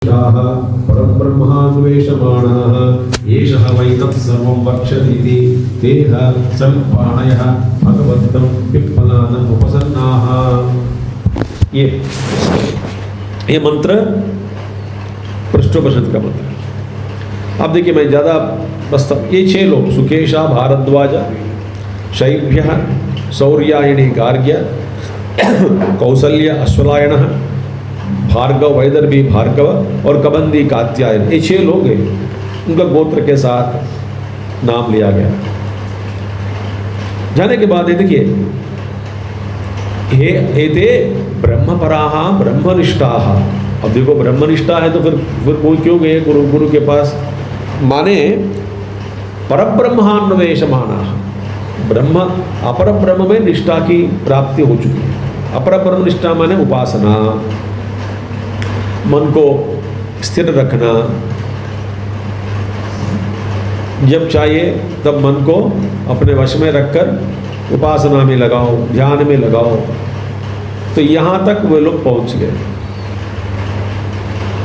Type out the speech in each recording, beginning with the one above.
परं ब्रह्मान्वेषमाणाः एषः वै तत्सर्वं वक्ष्यतीति तेह समित्पाणयः भगवन्तं पिप्पलान उपसन्नाः। ये मंत्र पृष्ठोपनिषद का मंत्र। अब देखिए, मैं ज़्यादा बस ये 6 लोग सुकेशा भारद्वाज शैभ्य सौर्यायणी गार्ग्य कौसल्य अश्वलायन भार्गव वैदर्भी भार्गव और कबंदी कात्यायन, ये 6 लोग हैं। उनका गोत्र के साथ नाम लिया गया। जाने के बाद ये देखिए, एते ब्रह्मपराः ब्रह्मनिष्ठाः। अब देखो, ब्रह्मनिष्ठा है तो फिर कोई क्यों गए गुरु के पास? माने परब्रह्मान्वेषमाणाः, ब्रह्म अपर ब्रह्म में निष्ठा की प्राप्ति हो चुकी है। अपर ब्रह्म निष्ठा माने उपासना, मन को स्थिर रखना, जब चाहिए तब मन को अपने वश में रखकर उपासना में लगाओ, ध्यान में लगाओ। तो यहाँ तक वे लोग पहुँच गए,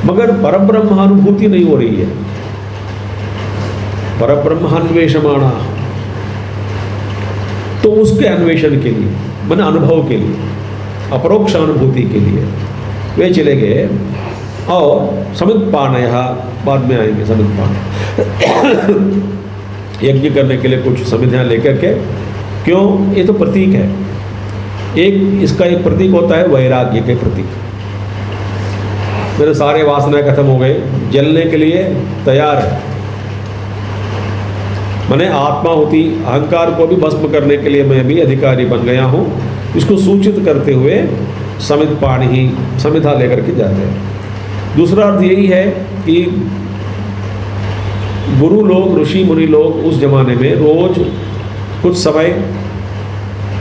मगर परब्रह्मानुभूति नहीं हो रही है। परब्रह्मान्वेषमाणा, तो उसके अन्वेषण के लिए, मन अनुभव के लिए, अपरोक्ष अनुभूति के लिए वे चले गए। और समित्पाणयः, बाद में आएंगे समित्पाण, यज्ञ करने के लिए कुछ समिधियाँ लेकर के। क्यों? ये तो प्रतीक है। इसका एक प्रतीक होता है वैराग्य के प्रतीक। मेरे सारे वासनाएं खत्म हो गए, जलने के लिए तैयार है। मैंने आत्मा होती अहंकार को भी भस्म करने के लिए मैं भी अधिकारी बन गया हूँ। इसको सूचित करते हुए समित्पाण ही समिधा लेकर के जाते हैं। दूसरा अर्थ यही है कि गुरु लोग, ऋषि मुनि लोग उस जमाने में रोज कुछ समय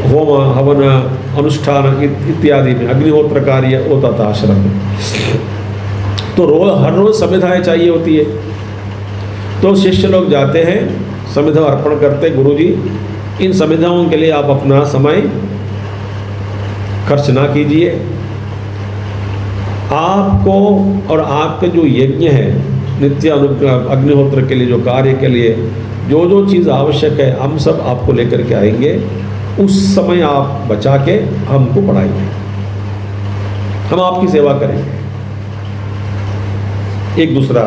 होम हवन अनुष्ठान इत्यादि में अग्निहोत्र कार्य होता था आश्रम में। तो हर रोज समिधाएं चाहिए होती है। तो शिष्य लोग जाते हैं, समिधा अर्पण करते, गुरुजी इन समिधाओं के लिए आप अपना समय खर्च ना कीजिए। आपको और आपके जो यज्ञ है, नित्य अग्निहोत्र के लिए जो कार्य के लिए जो जो चीज़ आवश्यक है, हम सब आपको लेकर के आएंगे। उस समय आप बचा के हमको पढ़ाइए, हम आपकी सेवा करेंगे। एक दूसरा।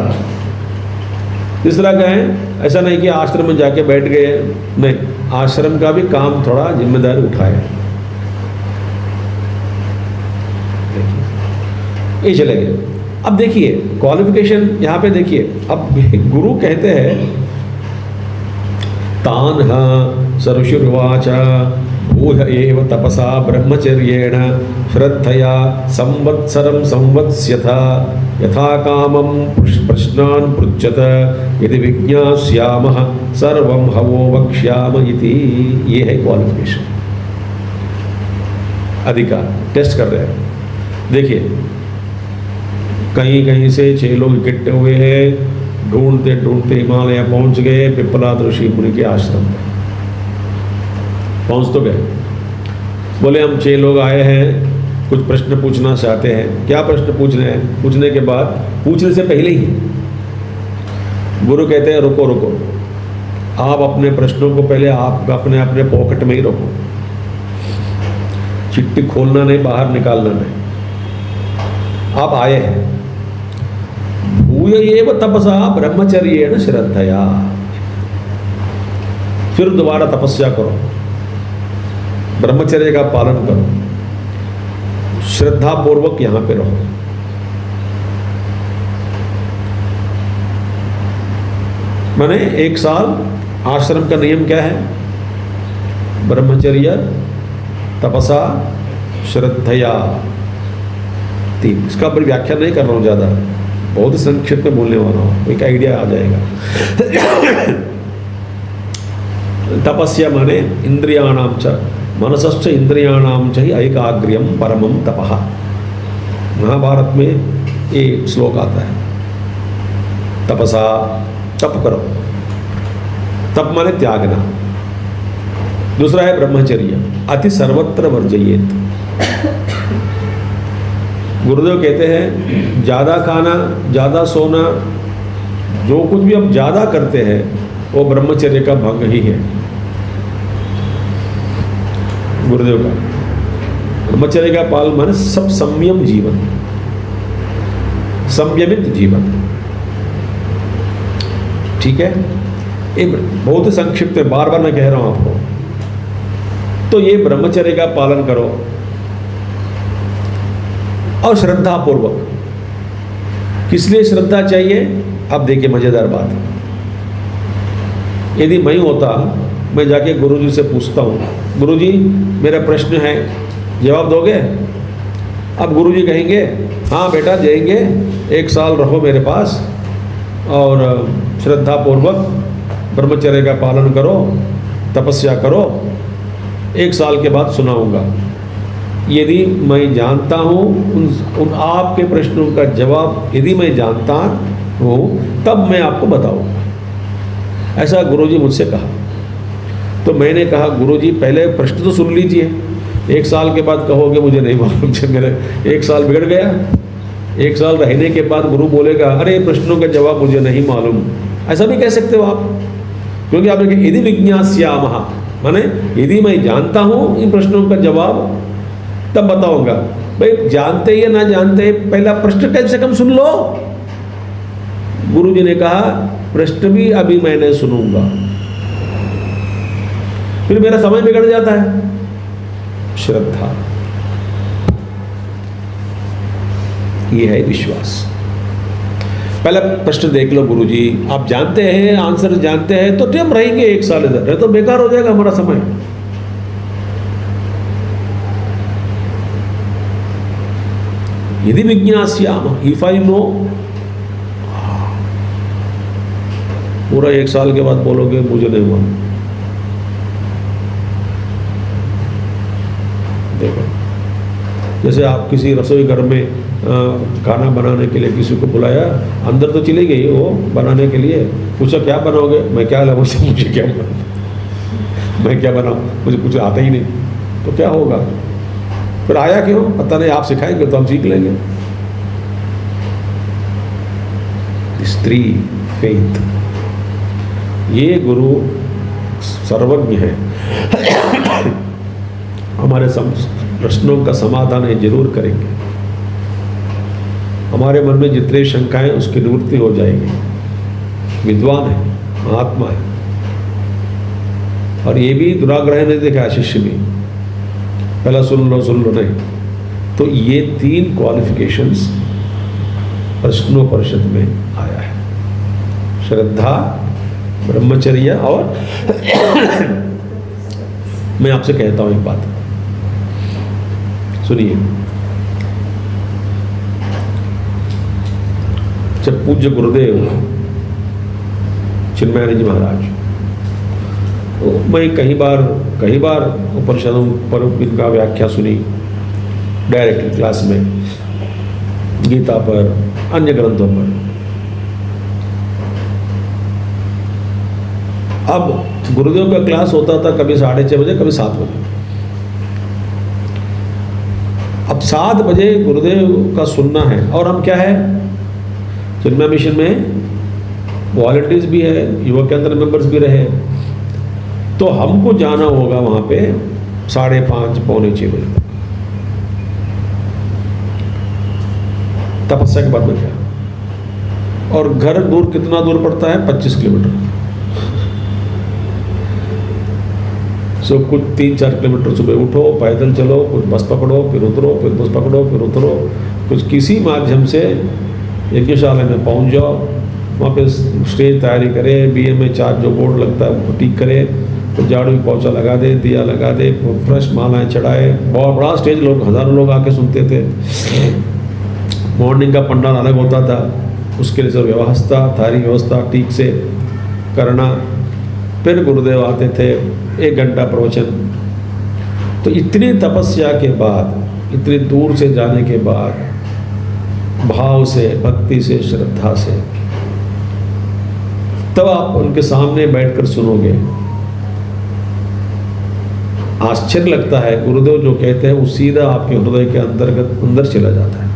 तीसरा कहें, ऐसा नहीं कि आश्रम में जाके बैठ गए, नहीं, आश्रम का भी काम थोड़ा जिम्मेदारी उठाए। ये चले गए। अब देखिए क्वालिफिकेशन यहाँ पे देखिए। अब गुरु कहते हैं, तान सरुषुर्वाच भूय एव तपसा ब्रह्मचर्येण श्रद्धया संवत्सरं संवत्स्यथा यथा कामं प्रश्नान् पृच्छत यदि विज्ञास्यामः सर्वं हवो वक्ष्याम इति। ये है क्वालिफिकेशन, अधिकार। टेस्ट कर रहे हैं। देखिए, कहीं कहीं से 6 लोग इकट्ठे हुए हैं, ढूंढते ढूंढते हिमालय पहुंच गए, पिप्पलाद ऋषि मुनि के आश्रम में पहुंच तो गए। बोले, हम 6 लोग आए हैं, कुछ प्रश्न पूछना चाहते हैं। क्या प्रश्न पूछने हैं? पूछने के बाद, पूछने से पहले ही गुरु कहते हैं, रुको रुको, आप अपने प्रश्नों को पहले आप अपने अपने पॉकेट में ही रखो। चिट्ठी खोलना नहीं, बाहर निकालना नहीं। आप आए हैं, भूय एव तपसा ब्रह्मचर्येण श्रद्धया, फिर दोबारा तपस्या करो, ब्रह्मचर्य का पालन करो, श्रद्धा पूर्वक यहां पे रहो। माने 1 साल आश्रम का नियम क्या है? ब्रह्मचर्य, तपसा, श्रद्धया, 3। इसका पर व्याख्या नहीं कर रहा हूं ज़्यादा, बहुत ही संक्षिप्त में बोलने वाला हूँ, एक आइडिया आ जाएगा। तपस्या माने इंद्रियाणाम च मनसश्च इंद्रियाणाम च ही ऐकाग्र्यम परमम तपः। महाभारत में ये श्लोक आता है। तपसा, तप करो, तप माने त्यागना। दूसरा है ब्रह्मचर्य, अति सर्वत्र वर्जयेत। गुरुदेव कहते हैं ज़्यादा खाना, ज़्यादा सोना, जो कुछ भी हम ज़्यादा करते हैं वो ब्रह्मचर्य का भंग ही है। गुरुदेव का ब्रह्मचर्य का पालन माने सब संयम जीवन, संयमित जीवन। ठीक है, ये बहुत ही संक्षिप्त है, बार बार मैं कह रहा हूं आपको। तो ये ब्रह्मचर्य का पालन करो और श्रद्धा पूर्वक। किस लिए श्रद्धा चाहिए? अब देखिए मजेदार बात, यदि मैं होता, मैं जाके गुरुजी से पूछता हूँ, गुरुजी मेरा प्रश्न है, जवाब दोगे? अब गुरुजी कहेंगे हाँ बेटा देंगे, 1 साल रहो मेरे पास और श्रद्धा पूर्वक ब्रह्मचर्य का पालन करो, तपस्या करो, 1 साल के बाद सुनाऊंगा। यदि मैं जानता हूँ उन आपके प्रश्नों का जवाब, यदि मैं जानता हूँ तब मैं आपको बताऊंगा। ऐसा गुरुजी मुझसे कहा। तो मैंने कहा गुरुजी पहले प्रश्न तो सुन लीजिए, 1 साल के बाद कहोगे मुझे नहीं मालूम, मेरे 1 साल बिगड़ गया। 1 साल रहने के बाद गुरु बोलेगा अरे प्रश्नों का जवाब मुझे नहीं मालूम, ऐसा भी कह सकते हो आप। क्योंकि आपने कहा यदि विज्ञास्यामः, माने यदि मैं जानता हूँ इन प्रश्नों का जवाब तब बताऊंगा। भाई जानते या ना जानते, पहला प्रश्न कम से कम सुन लो। गुरुजी ने कहा प्रश्न भी अभी मैंने सुनूंगा, फिर मेरा समय बिगड़ जाता है। श्रद्धा, ये है विश्वास। पहला प्रश्न देख लो गुरुजी, आप जानते हैं, आंसर जानते हैं तो हम रहेंगे 1 साल इधर, तो बेकार हो जाएगा हमारा समय। यदि विज्ञास्यामः, इफ आई नो, पूरा 1 साल के बाद बोलोगे मुझे नहीं मालूम। देखो, जैसे आप किसी रसोई घर में खाना बनाने के लिए किसी को बुलाया, अंदर तो चली गई वो बनाने के लिए, पूछा क्या बनाओगे? मैं क्या मुझे क्या बनाऊँ, मैं क्या बनाऊँ, मुझे कुछ आता ही नहीं। तो क्या होगा? फिर आया क्यों? पता नहीं, आप सिखाएंगे तो हम सीख लेंगे। स्त्री फेथ, ये गुरु सर्वज्ञ है, हमारे प्रश्नों का समाधान ये जरूर करेंगे। हमारे मन में जितने शंकाएं उसकी निवृत्ति हो जाएगी। विद्वान है, महात्मा है, और ये भी दुराग्रह नहीं देखा शिष्य भी, पहला सुन लो नहीं। तो ये 3 क्वालिफिकेशंस प्रश्नोपनिषद में आया है, श्रद्धा, ब्रह्मचर्य और मैं आपसे कहता हूं एक बात सुनिए। जब पूज्य गुरुदेव चिन्मयानंद जी महाराज, तो मैं कई बार उपनिषदों पर इनका व्याख्या सुनी, डायरेक्ट क्लास में, गीता पर, अन्य ग्रंथों पर। अब गुरुदेव का क्लास होता था कभी 6:30 बजे, कभी 7 बजे। अब 7 बजे गुरुदेव का सुनना है, और हम क्या है, चिन्मय मिशन में वॉलंटियर्स भी है, युवा केंद्र मेंबर्स भी रहे, तो हमको जाना होगा वहाँ पे 5:30 पौने 6 बजे तक। तपस्या के बाद में क्या, और घर दूर कितना दूर पड़ता है? 25 किलोमीटर। सो कुछ 3-4 किलोमीटर सुबह उठो, पैदल चलो, कुछ बस पकड़ो, फिर उतरो, फिर बस पकड़ो, फिर उतरो, कुछ किसी माध्यम से यज्ञशाला में पहुंच जाओ। वहाँ पे स्टेज तैयारी करे, BMA 4 जो बोर्ड लगता है वो ठीक करे, तो झाड़ू भी पोछा लगा दे, दिया लगा दे, फ्रेश मालाएं चढ़ाए। बहुत बड़ा स्टेज, लोग हज़ारों लोग आके सुनते थे। मॉर्निंग का पंडाल अलग होता था, उसके लिए सब व्यवस्था, सारी व्यवस्था ठीक से करना। फिर गुरुदेव आते थे, 1 घंटा प्रवचन। तो इतनी तपस्या के बाद, इतनी दूर से जाने के बाद, भाव से, भक्ति से, श्रद्धा से, तब आप उनके सामने बैठकर सुनोगे। आश्चर्य लगता है, गुरुदेव जो कहते हैं वो सीधा आपके हृदय के अंदर चला जाता है।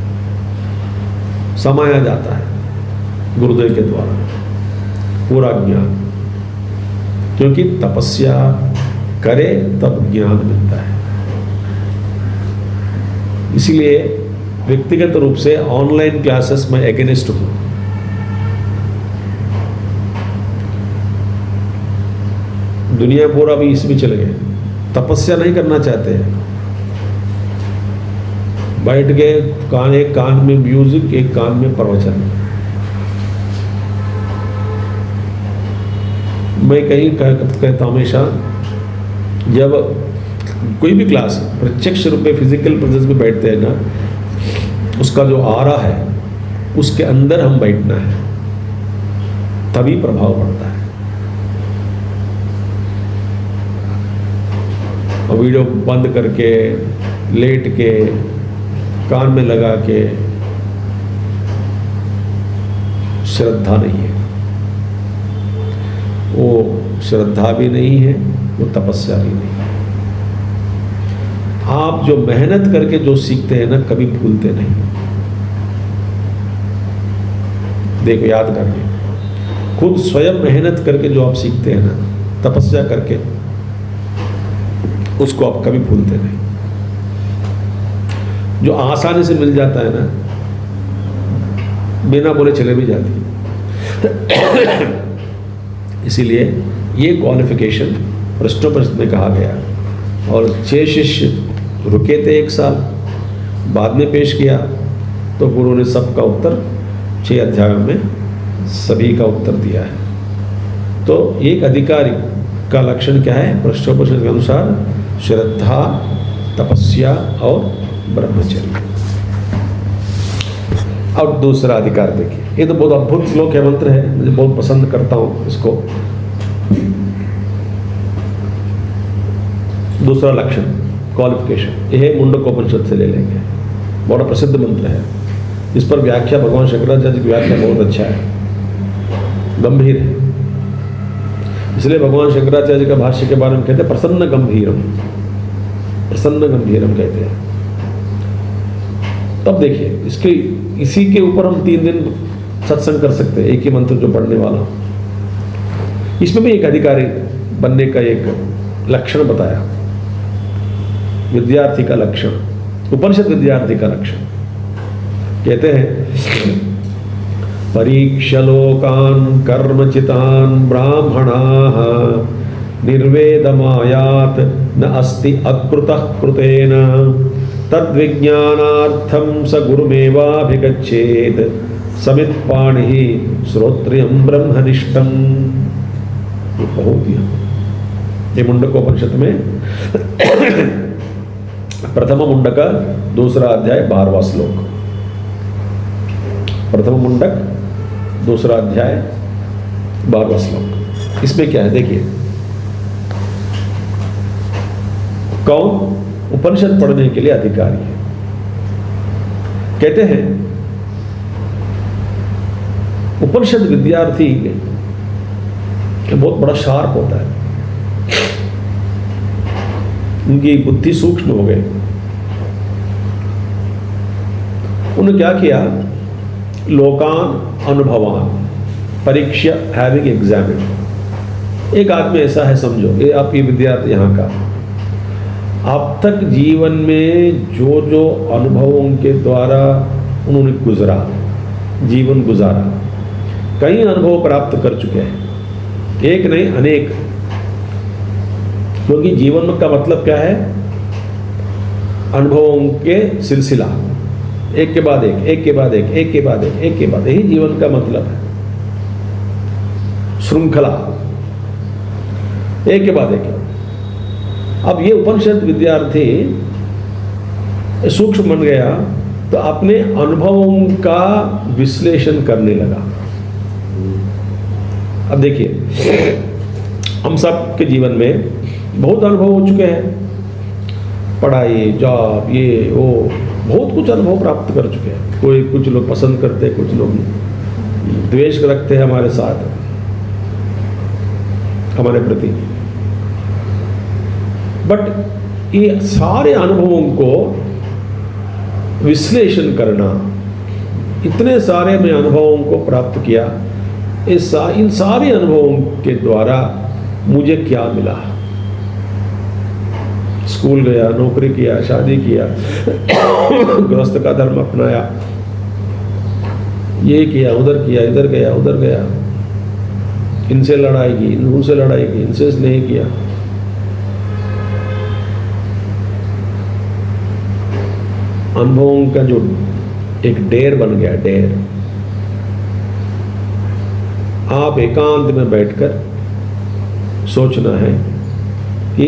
समाया जाता है गुरुदेव के द्वारा पूरा ज्ञान, क्योंकि तपस्या करे तब ज्ञान मिलता है। इसलिए व्यक्तिगत रूप से ऑनलाइन क्लासेस में एगेनिस्ट हूं। दुनिया पूरा भी इसमें चले गए, तपस्या नहीं करना चाहते हैं। बैठ के एक कान में म्यूजिक, एक कान में प्रवचन। मैं कहीं कहता हूं हमेशा, जब कोई भी क्लास प्रत्यक्ष रूप में फिजिकल प्रेजेंस में बैठते हैं ना, उसका जो आरा है उसके अंदर हम बैठना है, तभी प्रभाव पड़ता है। और वीडियो बंद करके लेट के कान में लगा के श्रद्धा नहीं है, वो श्रद्धा भी नहीं है, वो तपस्या भी नहीं है। आप जो मेहनत करके जो सीखते हैं ना, कभी भूलते नहीं। देखो, याद करिए, खुद स्वयं मेहनत करके जो आप सीखते हैं ना, तपस्या करके, उसको आप कभी भूलते नहीं। जो आसानी से मिल जाता है ना, बिना बोले चले भी जाती है। इसीलिए ये क्वालिफिकेशन प्रश्नोपनिषद में कहा गया, और 6 शिष्य रुके थे 1 साल, बाद में पेश किया तो गुरु ने सबका उत्तर 6 अध्यायों में सभी का उत्तर दिया है। तो एक अधिकारी का लक्षण क्या है? प्रश्नोपनिषद के अनुसार श्रद्धा, तपस्या और ब्रह्मचर्य। और दूसरा अधिकार देखिए, ये तो बहुत अद्भुत श्लोक है, मंत्र है, मुझे बहुत पसंद करता हूं इसको। दूसरा लक्षण, क्वालिफिकेशन, यह मुंडकोपनिषद से ले लेंगे, बड़ा प्रसिद्ध मंत्र है। इस पर व्याख्या भगवान शंकराचार्य की व्याख्या बहुत अच्छा है, गंभीर है। इसलिए भगवान शंकराचार्य का भाष्य के बारे में कहते हैं प्रसन्न गंभीरम, प्रसन्न गंभीरम कहते हैं। तब देखिए, इसी के ऊपर हम 3 दिन सत्संग कर सकते हैं, एक ही मंत्र जो पढ़ने वाला। इसमें भी एक अधिकारी बनने का एक लक्षण बताया, विद्यार्थी का लक्षण, उपनिषद विद्यार्थी का लक्षण। कहते हैं परीक्ष्य लोकान् कर्मचितान् ब्राह्मणाः निर्वेदमायात न अस्ति अकृतः कृतेन तद्विज्ञानार्थं स गुरुमेवाभिगच्छेत् समित्पाणिः श्रोत्रियं ब्रह्मनिष्ठम्। ये बहुत ही, ये मुंडकोपनिषद में प्रथम मुंडक, दूसरा अध्याय, 12वां श्लोक। प्रथम मुंडक, दूसरा अध्याय, 12वां श्लोक। इसमें क्या है देखिए, कौन उपनिषद पढ़ने के लिए अधिकारी है? कहते हैं उपनिषद विद्यार्थी बहुत बड़ा शार्प होता है, उनकी बुद्धि सूक्ष्म हो गई। उन्होंने क्या किया? लोकान अनुभवान परीक्षा हैविंग एग्जामिन। एक आदमी ऐसा है, समझो ये आप ये विद्यार्थी यहाँ का, अब तक जीवन में जो जो अनुभवों के द्वारा उन्होंने गुजरा, जीवन गुजारा, कई अनुभव प्राप्त कर चुके हैं, एक नहीं अनेक। क्योंकि जीवन का मतलब क्या है? अनुभवों के सिलसिला, एक के बाद एक, एक के बाद एक, एक के बाद एक, एक के बाद, यही जीवन का मतलब है। श्रृंखला, एक के बाद एक। अब ये उपनिषद विद्यार्थी सूक्ष्म बन गया तो अपने अनुभवों का विश्लेषण करने लगा। अब देखिए, हम सब के जीवन में बहुत अनुभव हो चुके हैं, पढ़ाई, जॉब, ये वो, बहुत कुछ अनुभव प्राप्त कर चुके हैं। कोई कुछ लोग पसंद करते हैं, कुछ लोग द्वेष रखते हैं हमारे साथ, हमारे प्रति। बट ये सारे अनुभवों को विश्लेषण करना, इतने सारे मैं अनुभवों को प्राप्त किया, इन सारे अनुभवों के द्वारा मुझे क्या मिला? स्कूल गया, नौकरी किया, शादी किया, गृहस्थ का धर्म अपनाया, ये किया, उधर किया, इधर गया, उधर गया, इनसे लड़ाई की, उनसे लड़ाई की, इनसे स्नेह किया। अनुभवों का जो एक ढेर बन गया, ढेर। आप एकांत में बैठकर सोचना है कि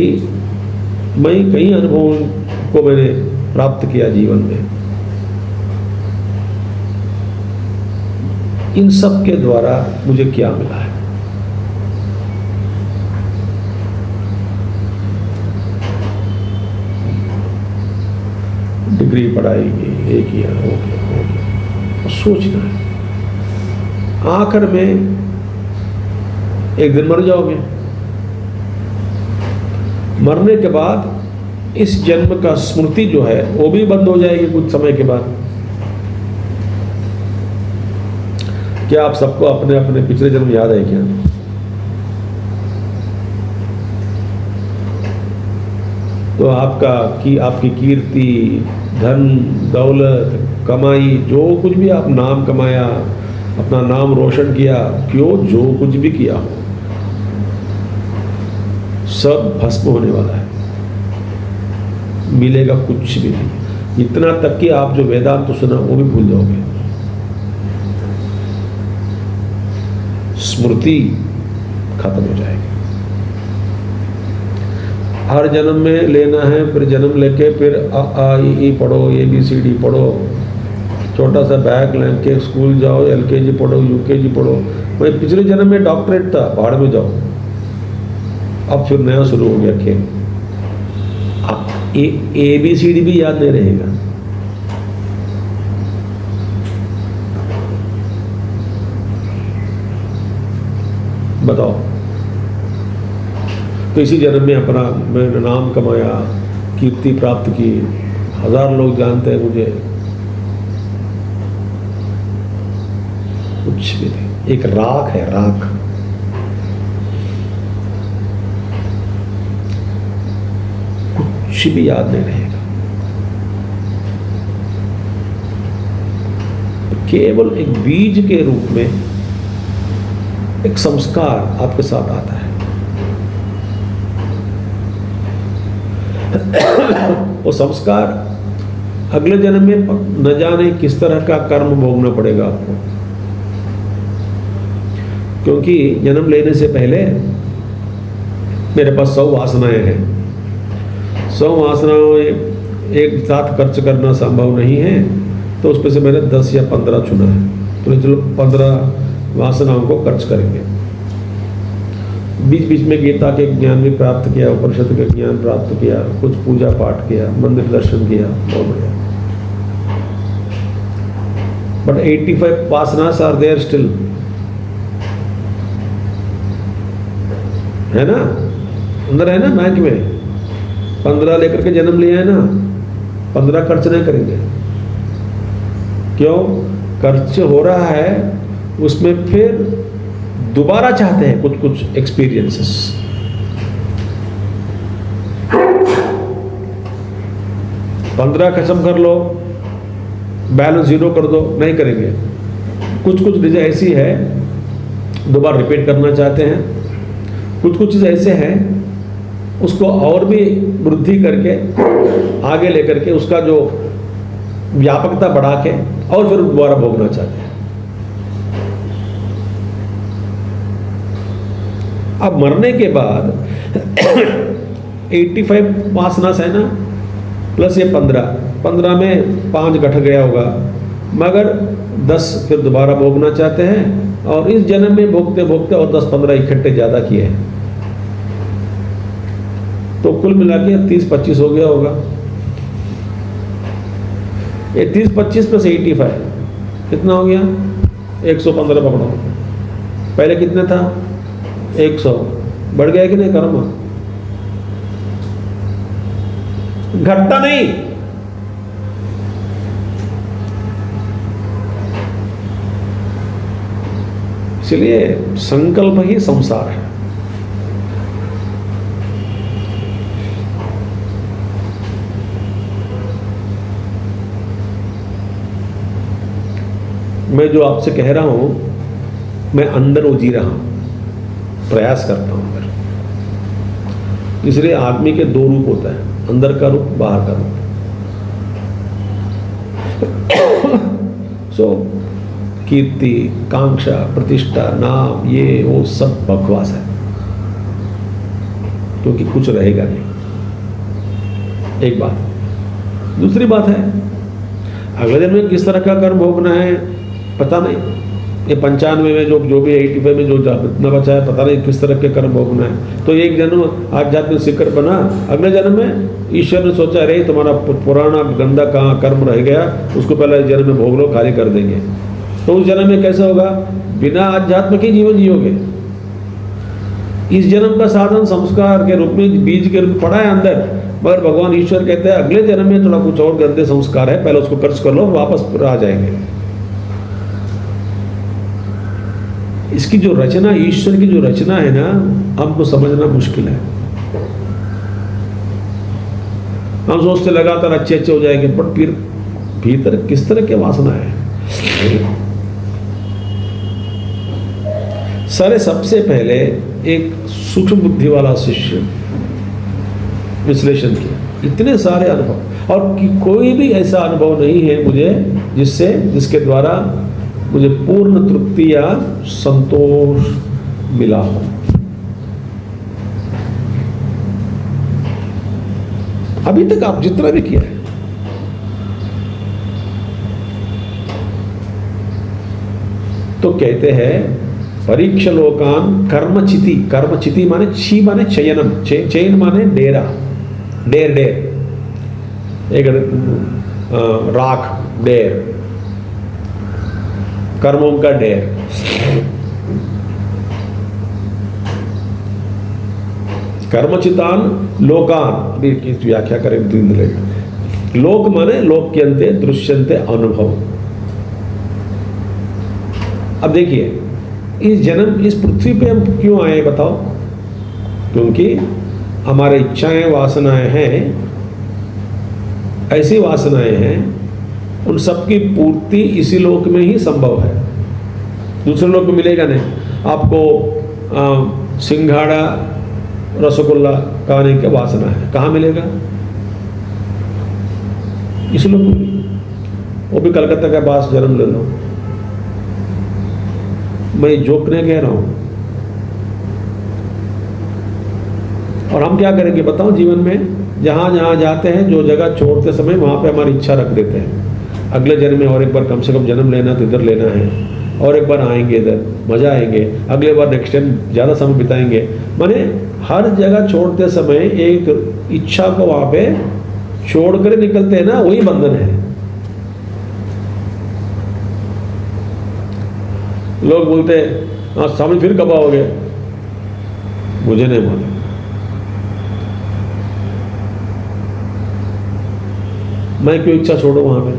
मैं कई अनुभवों को मैंने प्राप्त किया जीवन में, इन सब के द्वारा मुझे क्या मिला है? डिग्री पढ़ाई की, ये किया, हो गया। और सोचना है, आखिर में एक दिन मर जाओगे। मरने के बाद इस जन्म का स्मृति जो है वो भी बंद हो जाएगी कुछ समय के बाद। क्या आप सबको अपने अपने पिछले जन्म याद है क्या? तो आपकी कीर्ति, धन, दौलत, कमाई, जो कुछ भी आप नाम कमाया, अपना नाम रोशन किया, जो कुछ भी किया हो, सब भस्म होने वाला है, मिलेगा कुछ भी नहीं। इतना तक कि आप जो वेदांत तो सुना वो भी भूल जाओगे। स्मृति खत्म हो जाएगी। हर जन्म में लेना है, फिर जन्म लेके फिर आ ई पढ़ो, ABCD पढ़ो, छोटा सा बैग लेके स्कूल जाओ, LKG पढ़ो, UKG पढ़ो। मैं पिछले जन्म में डॉक्टरेट था, पहाड़ में जाओ। अब फिर नया शुरू हो गया खेल। अब ABCD भी याद नहीं रहेगा। बताओ। तो इसी जन्म में अपना मैंने नाम कमाया, कीर्ति प्राप्त की, 1000 लोग जानते हैं मुझे, कुछ भी नहीं। एक राख है, राख। कुछ भी याद नहीं रहेगा। केवल एक बीज के रूप में एक संस्कार आपके साथ आता है। वो संस्कार अगले जन्म में न जाने किस तरह का कर्म भोगना पड़ेगा आपको, क्योंकि जन्म लेने से पहले मेरे पास 100 वासनाएं हैं। 100 वासनाओं एक साथ खर्च करना संभव नहीं है, तो उसमें से मैंने 10 या 15 चुना है। तो चलो 15 वासनाओं को खर्च करेंगे। बीच बीच में गीता के ज्ञान भी प्राप्त किया, उपनिषद के ज्ञान प्राप्त किया, कुछ पूजा पाठ किया, मंदिर दर्शन किया, बहुत बढ़िया। बट 85 वासनास आर देयर स्टिल, है ना, अंदर है ना बैंक में। 15 लेकर के जन्म लिया है ना, 15 खर्च नहीं करेंगे। क्यों? खर्च हो रहा है, उसमें फिर दोबारा चाहते हैं कुछ कुछ एक्सपीरियंसेस। पंद्रह खत्म कर लो, बैलेंस 0 कर दो, नहीं करेंगे। कुछ कुछ चीज़ें ऐसी है दोबारा रिपीट करना चाहते हैं, कुछ कुछ चीज़ें ऐसे हैं उसको और भी वृद्धि करके आगे लेकर के उसका जो व्यापकता बढ़ा के और फिर दोबारा भोगना चाहते हैं। अब मरने के बाद 85 वासनास है ना, प्लस ये 15 में 5 घट गया होगा, मगर 10 फिर दोबारा भोगना चाहते हैं, और इस जन्म में भोगते भोगते और 10-15 इकट्ठे ज़्यादा किए हैं, तो कुल मिला के 30-25 हो गया होगा। ये 30-25 प्लस 85 कितना हो गया? 115 पकड़ो। पहले कितने था? 100। बढ़ गया कि नहीं कर्म? घटता नहीं। इसलिए संकल्प ही संसार है। मैं जो आपसे कह रहा हूं, मैं अंदर उलझी रहा हूं, प्रयास करता हूं अंदर। इसलिए आदमी के दो रूप होता है, अंदर का रूप, बाहर का रूप। सो कीर्ति, कांक्षा, प्रतिष्ठा, नाम, ये वो सब बकवास है, क्योंकि कुछ रहेगा नहीं। एक बात। दूसरी बात है, अगले दिन में किस तरह का कर्म भोगना है पता नहीं। ये 95 में जो भी 85 में जो इतना बचा है, पता नहीं किस तरह के कर्म भोगना है। तो एक जन्म आध्यात्मिक शिखर बना, अगले जन्म में ईश्वर ने सोचा, अरे तुम्हारा पुराना गंदा कहाँ कर्म रह गया, उसको पहले जन्म में भोग लो, खाली कर देंगे। तो उस जन्म में कैसे होगा? बिना आध्यात्म के जीवन जियोगे। इस जन्म का साधन संस्कार के रूप में, बीज के रूप में पड़ा है अंदर, मगर भगवान ईश्वर कहते हैं अगले जन्म में थोड़ा कुछ और गंदे संस्कार है, पहले उसको खर्च कर लो, वापस आ जाएंगे। इसकी जो रचना, ईश्वर की जो रचना है ना, हमको समझना मुश्किल है। हम सोचते लगातार अच्छे हो जाएंगे, पर फिर भीतर किस तरह की वासना है। सारे सबसे पहले एक सूक्ष्म बुद्धि वाला शिष्य विश्लेषण किया, इतने सारे अनुभव, और कोई भी ऐसा अनुभव नहीं है मुझे जिसके द्वारा मुझे पूर्ण तृप्ति या संतोष मिला हो। अभी तक आप जितना भी किया है, तो कहते हैं परीक्ष लोकान कर्मचिति। कर्मचिति माने ची माने चयनम, चयन माने डेरा, डेर एक राख, डेर, कर्मों का डेर। कर्मचितान लोकान, अभी इसकी व्याख्या करें दिन लगेगा। लोक माने लोक्यन्ते दृश्यन्ते अनुभव। अब देखिए, इस जन्म, इस पृथ्वी पे हम क्यों आए बताओ? क्योंकि हमारे इच्छाएं, वासनाएं हैं, ऐसी वासनाएं हैं, उन सबकी पूर्ति इसी लोक में ही संभव है, दूसरे लोक में मिलेगा नहीं। आपको सिंघाड़ा, रसगुल्ला खाने की वासना है, कहाँ मिलेगा? इस लोक में, वो भी कलकत्ता के पास जन्म ले लो। मैं जोक नहीं कह रहा हूं। और हम क्या करेंगे बताओ जीवन में? जहां जहां जाते हैं, जो जगह छोड़ते समय वहां पे हमारी इच्छा रख देते हैं, अगले जन्म में और एक बार कम से कम जन्म लेना तो इधर लेना है, और एक बार आएंगे इधर, मजा आएंगे, अगले बार नेक्स्ट टाइम ज़्यादा समय बिताएंगे। माने हर जगह छोड़ते समय एक इच्छा को वहां पे छोड़ कर निकलते हैं ना, वही बंधन है। लोग बोलते हैं हाँ स्वामी फिर कब आओगे? मुझे नहीं मालूम। मैं क्यों इच्छा छोड़ू वहां पे?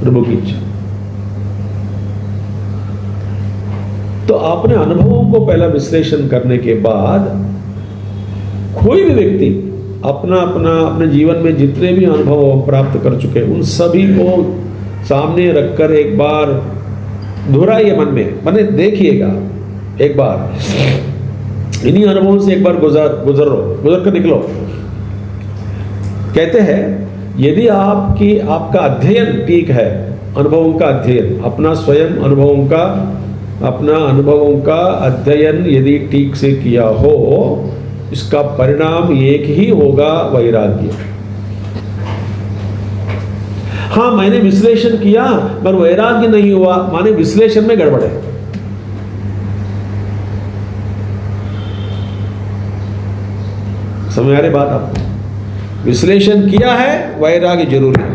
प्रभु की इच्छा। तो आपने अनुभवों को पहला विश्लेषण करने के बाद, कोई भी व्यक्ति अपने जीवन में जितने भी अनुभव प्राप्त कर चुके हैं, उन सभी को सामने रखकर एक बार दोहराइए मन में, माने देखिएगा एक बार, इन्हीं अनुभवों से एक बार गुजर कर निकलो। कहते हैं यदि आपका अध्ययन ठीक है, अनुभवों का अध्ययन, अपना अनुभवों का अध्ययन यदि ठीक से किया हो, इसका परिणाम एक ही होगा, वैराग्य। हाँ मैंने विश्लेषण किया पर वैराग्य नहीं हुआ, माने विश्लेषण में गड़बड़ है। समझ आ रही बात आपको? विश्लेषण किया है, वैराग्य जरूरी है।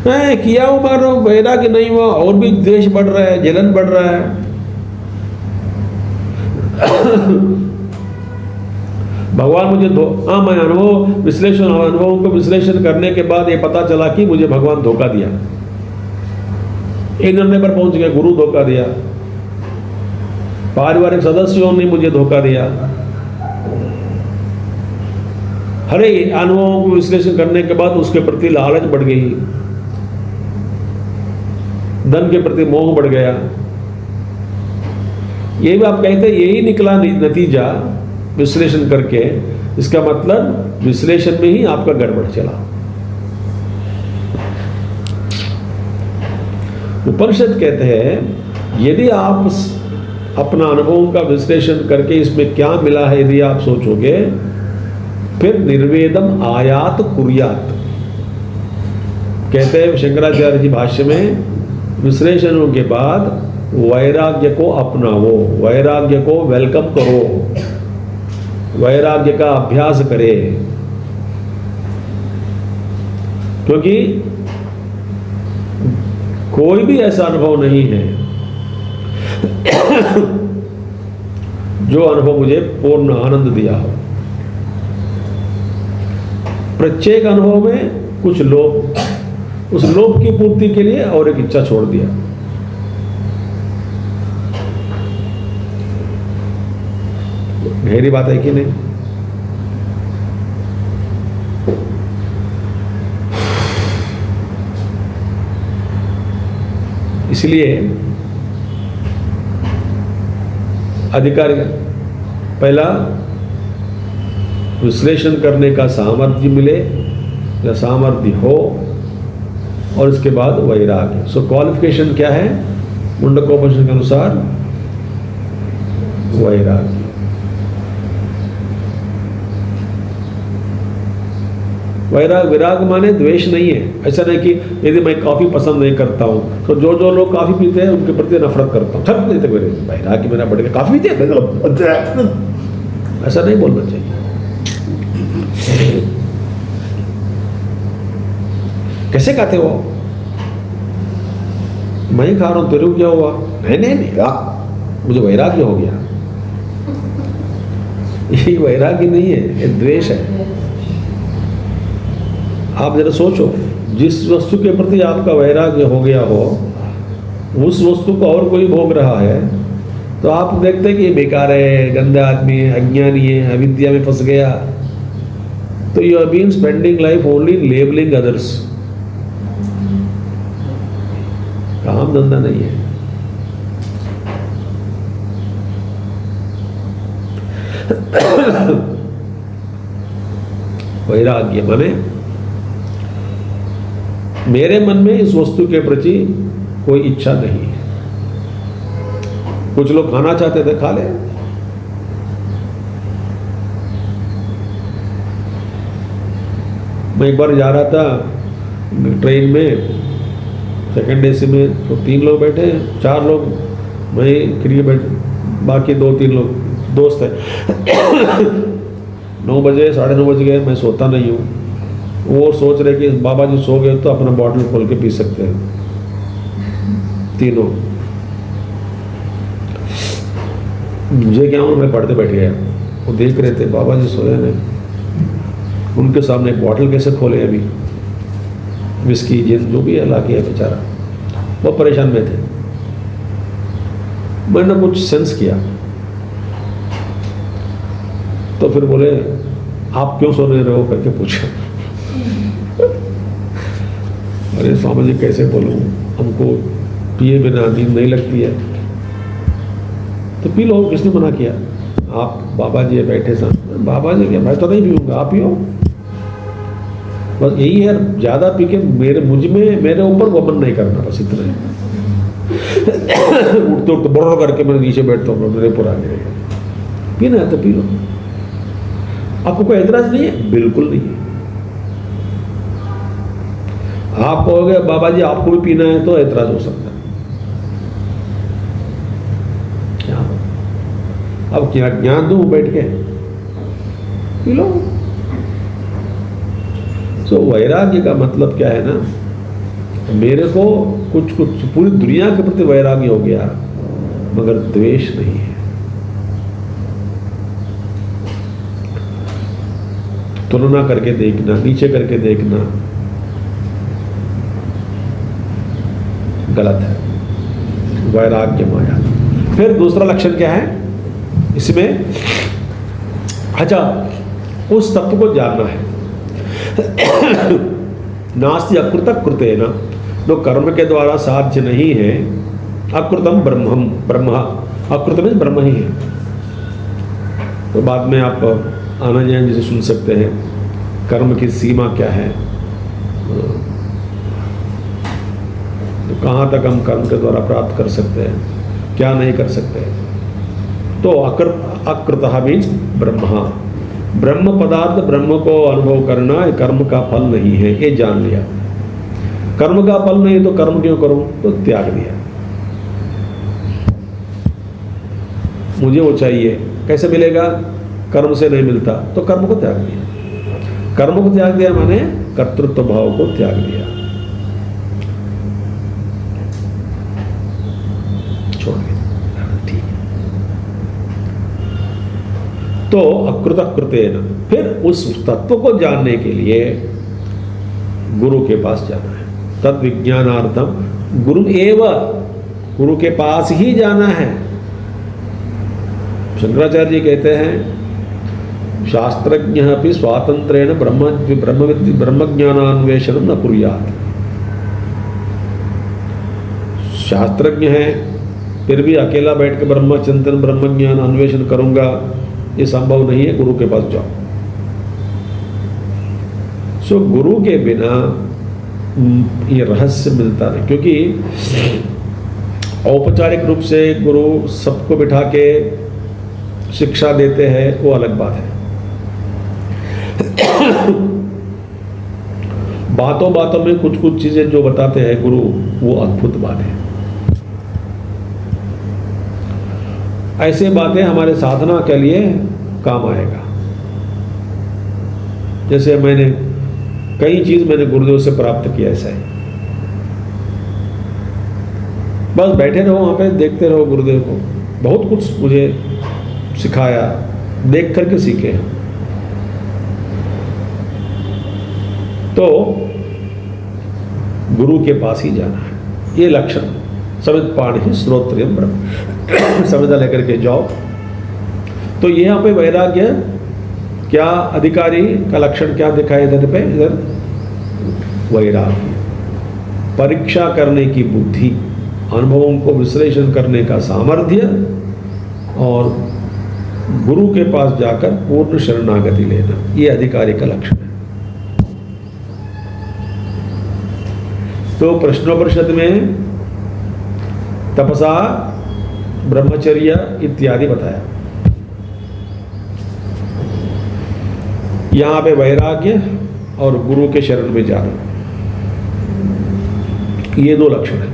मैं किया हूं पर वैराग्य नहीं हुआ, और भी द्वेष बढ़ रहा है, जलन बढ़ रहा है। भगवान मुझे हाँ, मैं अनुभवों को विश्लेषण करने के बाद ये पता चला कि मुझे भगवान धोखा दिया। एक निर्णय पर पहुंच गया, गुरु धोखा दिया, पारिवारिक सदस्यों ने मुझे धोखा दिया। हरे अनुभवों को विश्लेषण करने के बाद उसके प्रति लालच बढ़ गई, धन के प्रति मोह बढ़ गया। ये भी आप कहते हैं यही निकला नतीजा विश्लेषण करके। इसका मतलब विश्लेषण में ही आपका गड़बड़ चला। उपनिषद कहते हैं यदि आप अपना अनुभवों का विश्लेषण करके इसमें क्या मिला है यदि आप सोचोगे, फिर निर्वेदम आयात कुर्यात। कहते हैं शंकराचार्य जी भाष्य में, विश्लेषणों के बाद वैराग्य को अपनाओ, वैराग्य को वेलकम करो, वैराग्य का अभ्यास करे। क्योंकि कोई भी ऐसा अनुभव नहीं है जो अनुभव मुझे पूर्ण आनंद दिया हो। प्रत्येक अनुभव में कुछ लोभ, उस लोभ की पूर्ति के लिए और एक इच्छा छोड़ दिया। गहरी बात है कि नहीं? इसलिए अधिकारी पहला विश्लेषण करने का सामर्थ्य मिले या सामर्थ्य हो, और इसके बाद वैराग्य। सो क्वालिफिकेशन क्या है मुंडकोपनिषद के अनुसार? वैराग्य। विराग माने द्वेष नहीं है। ऐसा नहीं कि यदि मैं कॉफी पसंद नहीं करता हूं तो जो लोग कॉफी पीते हैं उनके प्रति नफरत करता हूं, नहीं तो वैराग्य मेरा बढ़ गया, कॉफी पीते हैं, ऐसा नहीं बोलना चाहिए। कैसे खाते हो? मैं ही खा रहा हूं, तेरे को क्या हुआ? नहीं, मुझे वैराग्य हो गया। ये वैराग्य नहीं है, ये द्वेष है। आप जरा सोचो, जिस वस्तु के प्रति आपका वैराग्य हो गया हो, उस वस्तु को और कोई भोग रहा है तो आप देखते हैं कि ये बेकार है, गंदा आदमी है, अज्ञानी है, अविद्या में फंस गया। तो you have been spending life only labelling others. काम धंधा नहीं है। वैराग्य माने मेरे मन में इस वस्तु के प्रति कोई इच्छा नहीं है। कुछ लोग खाना चाहते थे, खा ले। मैं एक बार जा रहा था ट्रेन में, सेकंड एसी में, तो 3 लोग बैठे, 4 लोग मैं खिड़की बैठे, बाकी 2-3 लोग दोस्त है। 9 बजे 9:30 बज गए, मैं सोता नहीं हूँ। वो सोच रहे कि बाबा जी सो गए तो अपना बॉटल खोल के पी सकते हैं तीनों। मुझे क्या हूँ, मैं पढ़ते बैठ गया। वो देख रहे थे बाबा जी सोए नहीं, उनके सामने एक बॉटल कैसे खोले अभी, विस्की जिन जो भी है लाके है बेचारा, वो परेशान में थे। मैंने कुछ सेंस किया तो फिर बोले आप क्यों सो नहीं रहे हो करके पूछा। अरे स्वामी जी कैसे बोलूं, हमको पिए बिना नींद नहीं लगती है। तो पी लो, किसने मना किया? आप बाबा जी बैठे सा, बाबा जी क्या, मैं तो नहीं पीऊंगा, आप पियो। बस यही है, ज्यादा पी के मेरे ऊपर वमन नहीं करना, बस इतना है। उठते उठते बड़ा करके मैं नीचे बैठता हूँ, मेरे ऊपर आ गया। पीना है तो पी लो, आपको कोई एतराज नहीं है? बिल्कुल नहीं है। आप कहोगे बाबा जी आपको भी पीना है तो एतराज हो सकता है। अब क्या ज्ञान दूं बैठ के, पी लो। सो वैराग्य का मतलब क्या है ना, मेरे को कुछ पूरी दुनिया के प्रति वैराग्य हो गया मगर द्वेष नहीं है। तुलना करके देखना, नीचे करके देखना गलत है। वैराग्य माया। फिर दूसरा लक्षण क्या है इसमें? अच्छा, उस तत्व को जानना है। नास्ति अकृत कृतेन, जो कर्म के द्वारा साध्य नहीं है। अकृतम ब्रह्मम, ब्रह्म अकृत में ब्रह्म ही है। तो बाद में आप आनंद जैन जी से सुन सकते हैं कर्म की सीमा क्या है, तो कहाँ तक हम कर्म के द्वारा प्राप्त कर सकते हैं, क्या नहीं कर सकते। तो अकृतः मीन्स ब्रह्म, ब्रह्म पदार्थ, ब्रह्म को अनुभव करना कर्म का फल नहीं है, ये जान लिया। कर्म का फल नहीं तो कर्म क्यों करूं, तो त्याग दिया। मुझे वो चाहिए, कैसे मिलेगा? कर्म से नहीं मिलता, तो कर्म को त्याग दिया। कर्म को त्याग दिया माने कर्तृत्व भाव को त्याग दिया, छोड़ दिया। ठीक है। तो अकृत कृतेन, फिर उस तत्व को जानने के लिए गुरु के पास जाना है। तद विज्ञानार्थम गुरु एव, गुरु के पास ही जाना है। शंकराचार्य जी कहते हैं शास्त्रज्ञ अपि स्वातंत्रेण ब्रह्मज्ञानान्वेषणं न कुर्यात्। शास्त्रज्ञ है फिर भी अकेला बैठ के ब्रह्मचिंतन ब्रह्मज्ञान अन्वेषण करूंगा, ये संभव नहीं है। गुरु के पास जाओ। सो गुरु के बिना ये रहस्य मिलता नहीं, क्योंकि औपचारिक रूप से गुरु सबको बिठा के शिक्षा देते हैं, वो अलग बात है। बातों बातों में कुछ कुछ चीजें जो बताते हैं गुरु, वो अद्भुत बात है। ऐसे बातें हमारे साधना के लिए काम आएगा। जैसे मैंने कई चीज मैंने गुरुदेव से प्राप्त किया, ऐसा है। बस बैठे रहो वहां पे, देखते रहो गुरुदेव को। बहुत कुछ मुझे सिखाया, देख करके सीखे। तो गुरु के पास ही जाना है, ये लक्षण। समित पाणि श्रोत्रियम ब्रह्म, समिधा लेकर के जाओ। तो यहाँ पे वैराग्य क्या, अधिकारी का लक्षण क्या दिखाई इधर पे? इधर वैराग्य, परीक्षा करने की बुद्धि, अनुभवों को विश्लेषण करने का सामर्थ्य, और गुरु के पास जाकर पूर्ण शरणागति लेना, ये अधिकारी का लक्षण है। तो प्रश्नोपनिषद में तपसा, ब्रह्मचर्य इत्यादि बताया। यहां पे वैराग्य और गुरु के शरण में जाना, ये दो लक्षण है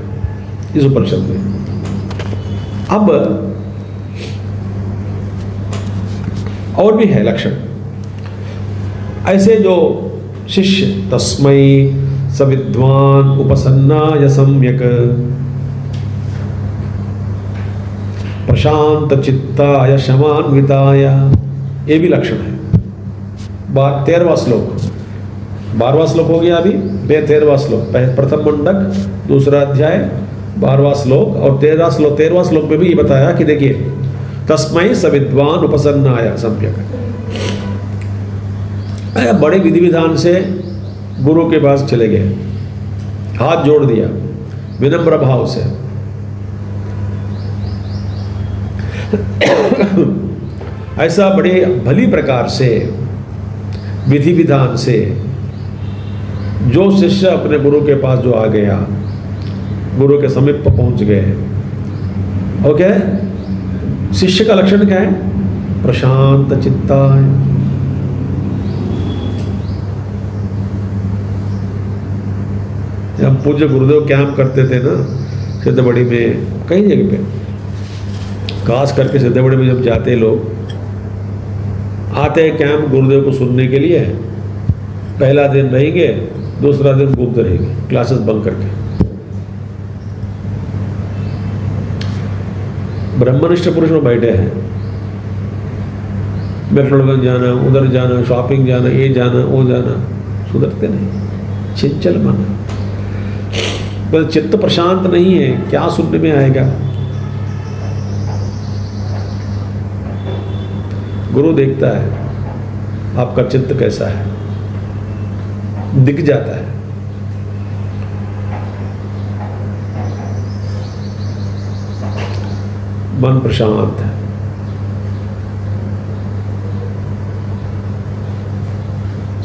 इस उपनिषद में। अब और भी है लक्षण ऐसे, जो शिष्य तस्मै सविद्वान उपसन्नाय सम्यक प्रशांत चित्ताय शमान्विताय, ये भी लक्षण है। 13वां श्लोक, 12वां श्लोक हो गया अभी, 13वां श्लोक, प्रथम मंडक दूसरा अध्याय 12वां श्लोक, और 13वां श्लोक में भी ये बताया कि देखिए तस्मै सविद्वान उपसन्नाय सम्यक। बड़े विधि विधान से गुरु के पास चले गए, हाथ जोड़ दिया विनम्र भाव से। ऐसा बड़े भली प्रकार से विधि विधान से जो शिष्य अपने गुरु के पास जो आ गया, गुरु के समीप पहुंच गए, ओके। शिष्य का लक्षण क्या है? प्रशांत चित्ता है। जब पूज्य गुरुदेव कैंप करते थे ना सिद्धबड़ी में, कई जगह पे, खास करके सिद्धबड़ी में जब जाते लोग आते हैं कैंप गुरुदेव को सुनने के लिए, पहला दिन रहेंगे, दूसरा दिन घूमते रहेंगे क्लासेस बंक करके। ब्रह्मनिष्ठ पुरुष में बैठे हैं, मैकडॉनल्ड जाना, उधर जाना, शॉपिंग जाना, ये जाना, वो जाना, सुधरते नहीं। चंचल मन, बस चित्त प्रशांत नहीं है, क्या सुनने में आएगा। गुरु देखता है आपका चित्त कैसा है, दिख जाता है। मन प्रशांत है,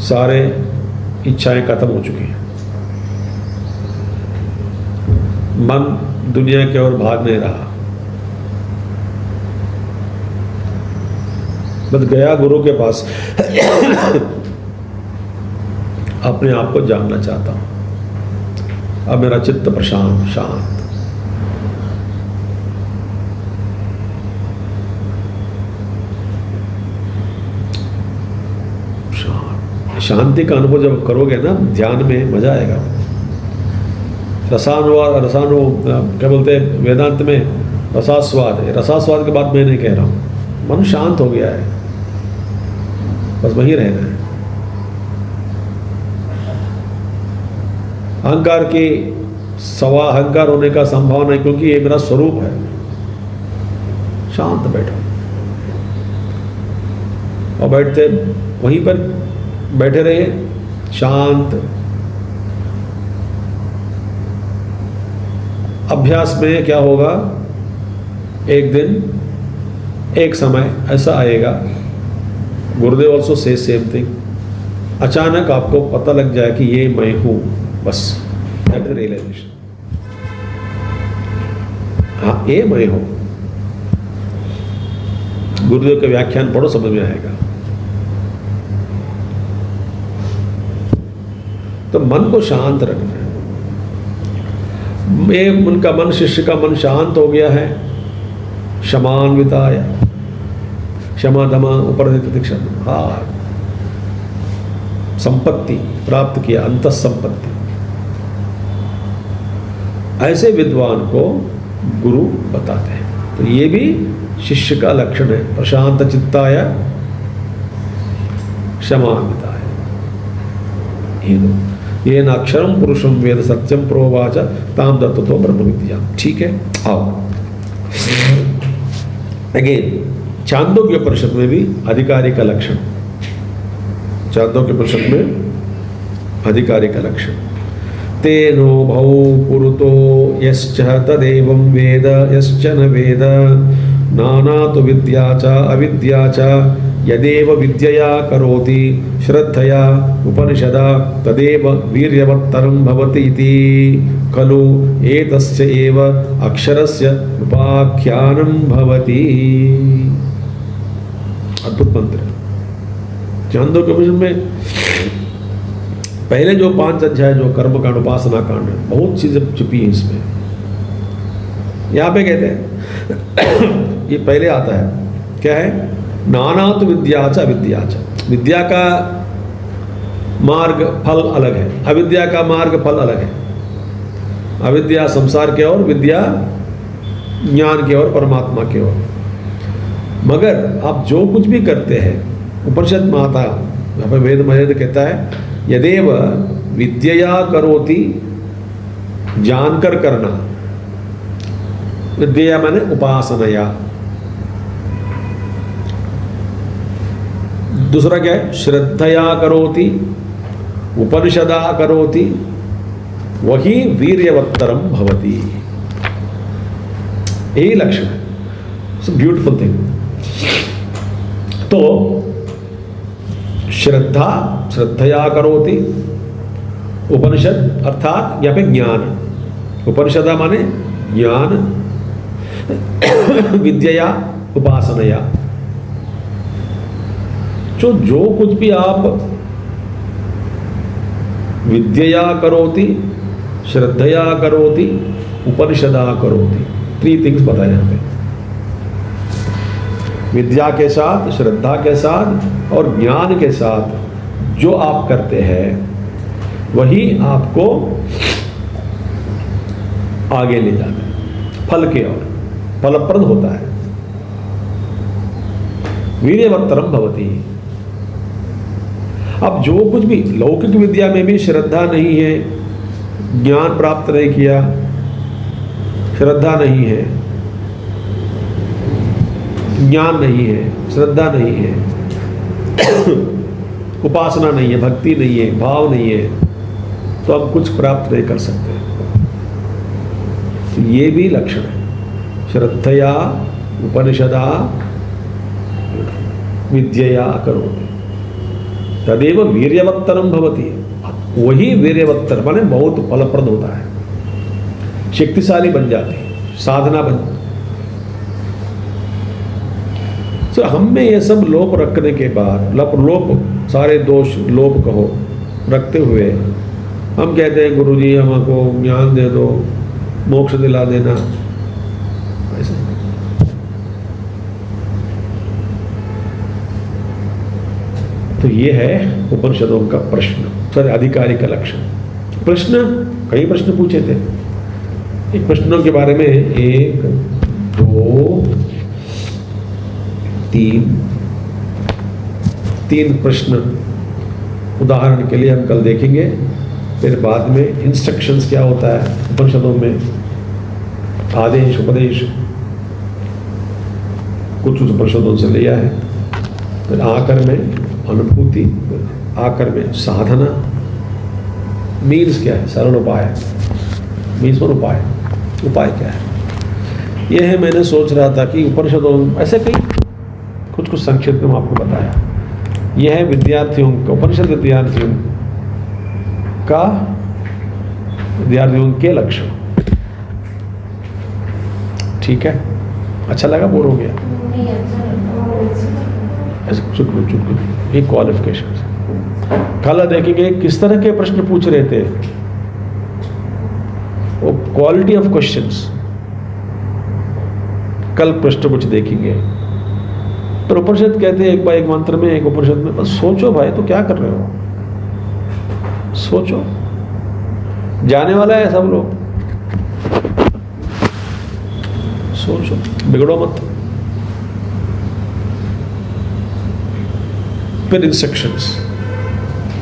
सारे इच्छाएं खत्म हो चुकी हैं, मन दुनिया की ओर भाग नहीं रहा। बस गया गुरु के पास, अपने आप को जानना चाहता हूं, अब मेरा चित्त प्रशांत शांत। शांति का अनुभव जब करोगे ना ध्यान में, मजा आएगा। क्या बोलते हैं वेदांत में, रसास्वाद है। रसास्वाद की बात मैं नहीं कह रहा हूं, मन शांत हो गया है, बस वहीं रहना है। अहंकार की सवा अहंकार होने का संभावना है, क्योंकि ये मेरा स्वरूप है। शांत बैठो, और बैठते वहीं पर बैठे रहिए शांत। अभ्यास में क्या होगा, एक दिन एक समय ऐसा आएगा, गुरुदेव ऑल्सो से सेम थिंग, अचानक आपको पता लग जाए कि ये मैं हूं, बस दैट इज रियलाइजेशन। हाँ, ये मैं हूं। गुरुदेव के व्याख्यान पढ़ो, समझ में आएगा। तो मन को शांत रखना है। उनका मन, शिष्य का मन शांत हो गया है, क्षमान्विताय, क्षमा दमा उपरहित क्षमा, हाँ, संपत्ति प्राप्त किया, अंत संपत्ति। ऐसे विद्वान को गुरु बताते हैं। तो ये भी शिष्य का लक्षण है, प्रशांत चित्ताय क्षमान्विताय। ये न अक्षरम पुरुषम वेद सत्यम प्रोवाच ताम दत्तो ब्रह्म विद्या। ठीक है, आओ अगेन चांदोग्य परिषद में भी अधिकारी का लक्षण, चांदोग्य परिषद में अधिकारी का लक्षण, तेनो भौ पुरुतो यश्च तदेवं वेद यश्च न वेद नाना तो विद्या च अविद्या च यदेव विद्यया करोति श्रद्धया उपनिषदा तदेव वीर्यवत्तरं भवति इति खलु एतस्य एव अक्षरस्य उपाख्यानं भवति। अद्भुत मंत्र। चांदोग्य उपनिषद में पहले जो 5 अध्याय जो कर्म कांड, उपासना कांड, बहुत चीजें छुपी है इसमें। यहाँ पे कहते हैं ये पहले आता है, क्या है, नानात विद्या च अविद्या च। विद्या का मार्ग फल अलग है, अविद्या का मार्ग फल अलग है। अविद्या संसार के ओर, विद्या ज्ञान के ओर, परमात्मा के ओर। मगर आप जो कुछ भी करते हैं, उपनिषद माता यहाँ पर वेद महेद कहता है, यदेव विद्यया करोति, जानकर करना, विद्या माने उपासनया। दूसरा क्या है, श्रद्धया करोति, उपनिषदा करोति, वही वीर्यवत्तरम भवति। यही लक्षण है। It's a beautiful thing. तो श्रद्धा, श्रद्धया करोति, उपनिषद अर्थात यहाँ पे ज्ञान, उपनिषदा माने ज्ञान, विद्यया उपासनया। जो कुछ भी आप विद्यया करोति, श्रद्धया करोति, उपनिषदा करोति, 3 थिंग्स बताए यहाँ पे। विद्या के साथ, श्रद्धा के साथ और ज्ञान के साथ जो आप करते हैं वही आपको आगे ले जाता है, फल के ओर, फलप्रद होता है। वीर्यवत्तरम भवति। अब जो कुछ भी लौकिक विद्या में भी श्रद्धा नहीं है, ज्ञान प्राप्त नहीं किया, श्रद्धा नहीं है, ज्ञान नहीं है, श्रद्धा नहीं है, उपासना नहीं है, भक्ति नहीं है, भाव नहीं है, तो हम कुछ प्राप्त नहीं कर सकते। तो ये भी लक्षण है। श्रद्धया उपनिषदा विद्यया करोति तदेव वीर्यवत्तरम भवति। वही वीर्यवत्तर माने बहुत फलप्रद होता है, शक्तिशाली बन जाती है, साधना बन। तो हम में ये सब लोप रखने के बाद, लोप सारे दोष लोप कहो रखते हुए हम कहते हैं गुरुजी हमको ज्ञान दे दो, मोक्ष दिला देना, ऐसा तो ये है उपनिषदों का प्रश्न, सॉरी अधिकारी का लक्षण। प्रश्न कई प्रश्न पूछे थे। एक प्रश्नों के बारे में 1 2 3 प्रश्न उदाहरण के लिए हम कल देखेंगे। फिर बाद में इंस्ट्रक्शंस क्या होता है उपनिषदों में, आदेश उपदेश कुछ उपनिषदों से लिया है। फिर आकर में अनुभूति, आकर में साधना, मीन्स क्या है, सरल उपाय, मीन्स और उपाय, उपाय क्या है। यह है मैंने सोच रहा था कि उपनिषदों ऐसे कई कुछ संक्षिप्त में आपको बताया। यह है विद्यार्थियों का, उपनिषद विद्यार्थियों के लक्षण। ठीक है, अच्छा लगा, बोर हो गया ऐसे चुटकुल ये क्वालिफिकेशन। कल देखेंगे किस तरह के प्रश्न पूछ रहे थे, वो क्वालिटी ऑफ क्वेश्चंस, कल प्रश्न कुछ देखेंगे। पर उपनिषद कहते हैं एक बार एक मंत्र में, एक उपनिषद में, बस सोचो भाई तो क्या कर रहे हो, सोचो, जाने वाला है सब लोग, सोचो, बिगड़ो मत। फिर इंस्ट्रक्शंस,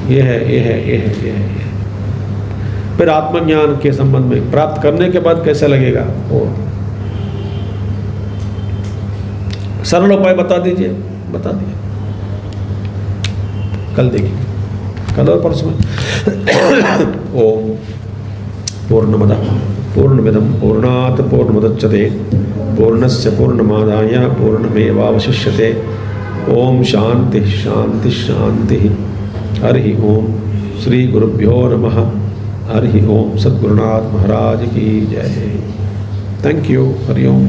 ये है, ये है, ये है, ये है, ये है। फिर आत्मज्ञान के संबंध में प्राप्त करने के बाद कैसा लगेगा, वो सरल उपाय बता दीजिए, बता दिए, कल देखिए, कल और परसों में। ओम पूर्णमदः पूर्णमिदं पूर्णात् पूर्णमुदच्यते पूर्णस्य पूर्णमादाय पूर्णमेवावशिष्यते। ओम शांति शांति शांति। हरि ओम श्री गुरुभ्यो नमः। हरि ओम। सद्गुरुनाथ महाराज की जय। Thank you. हरि ओम।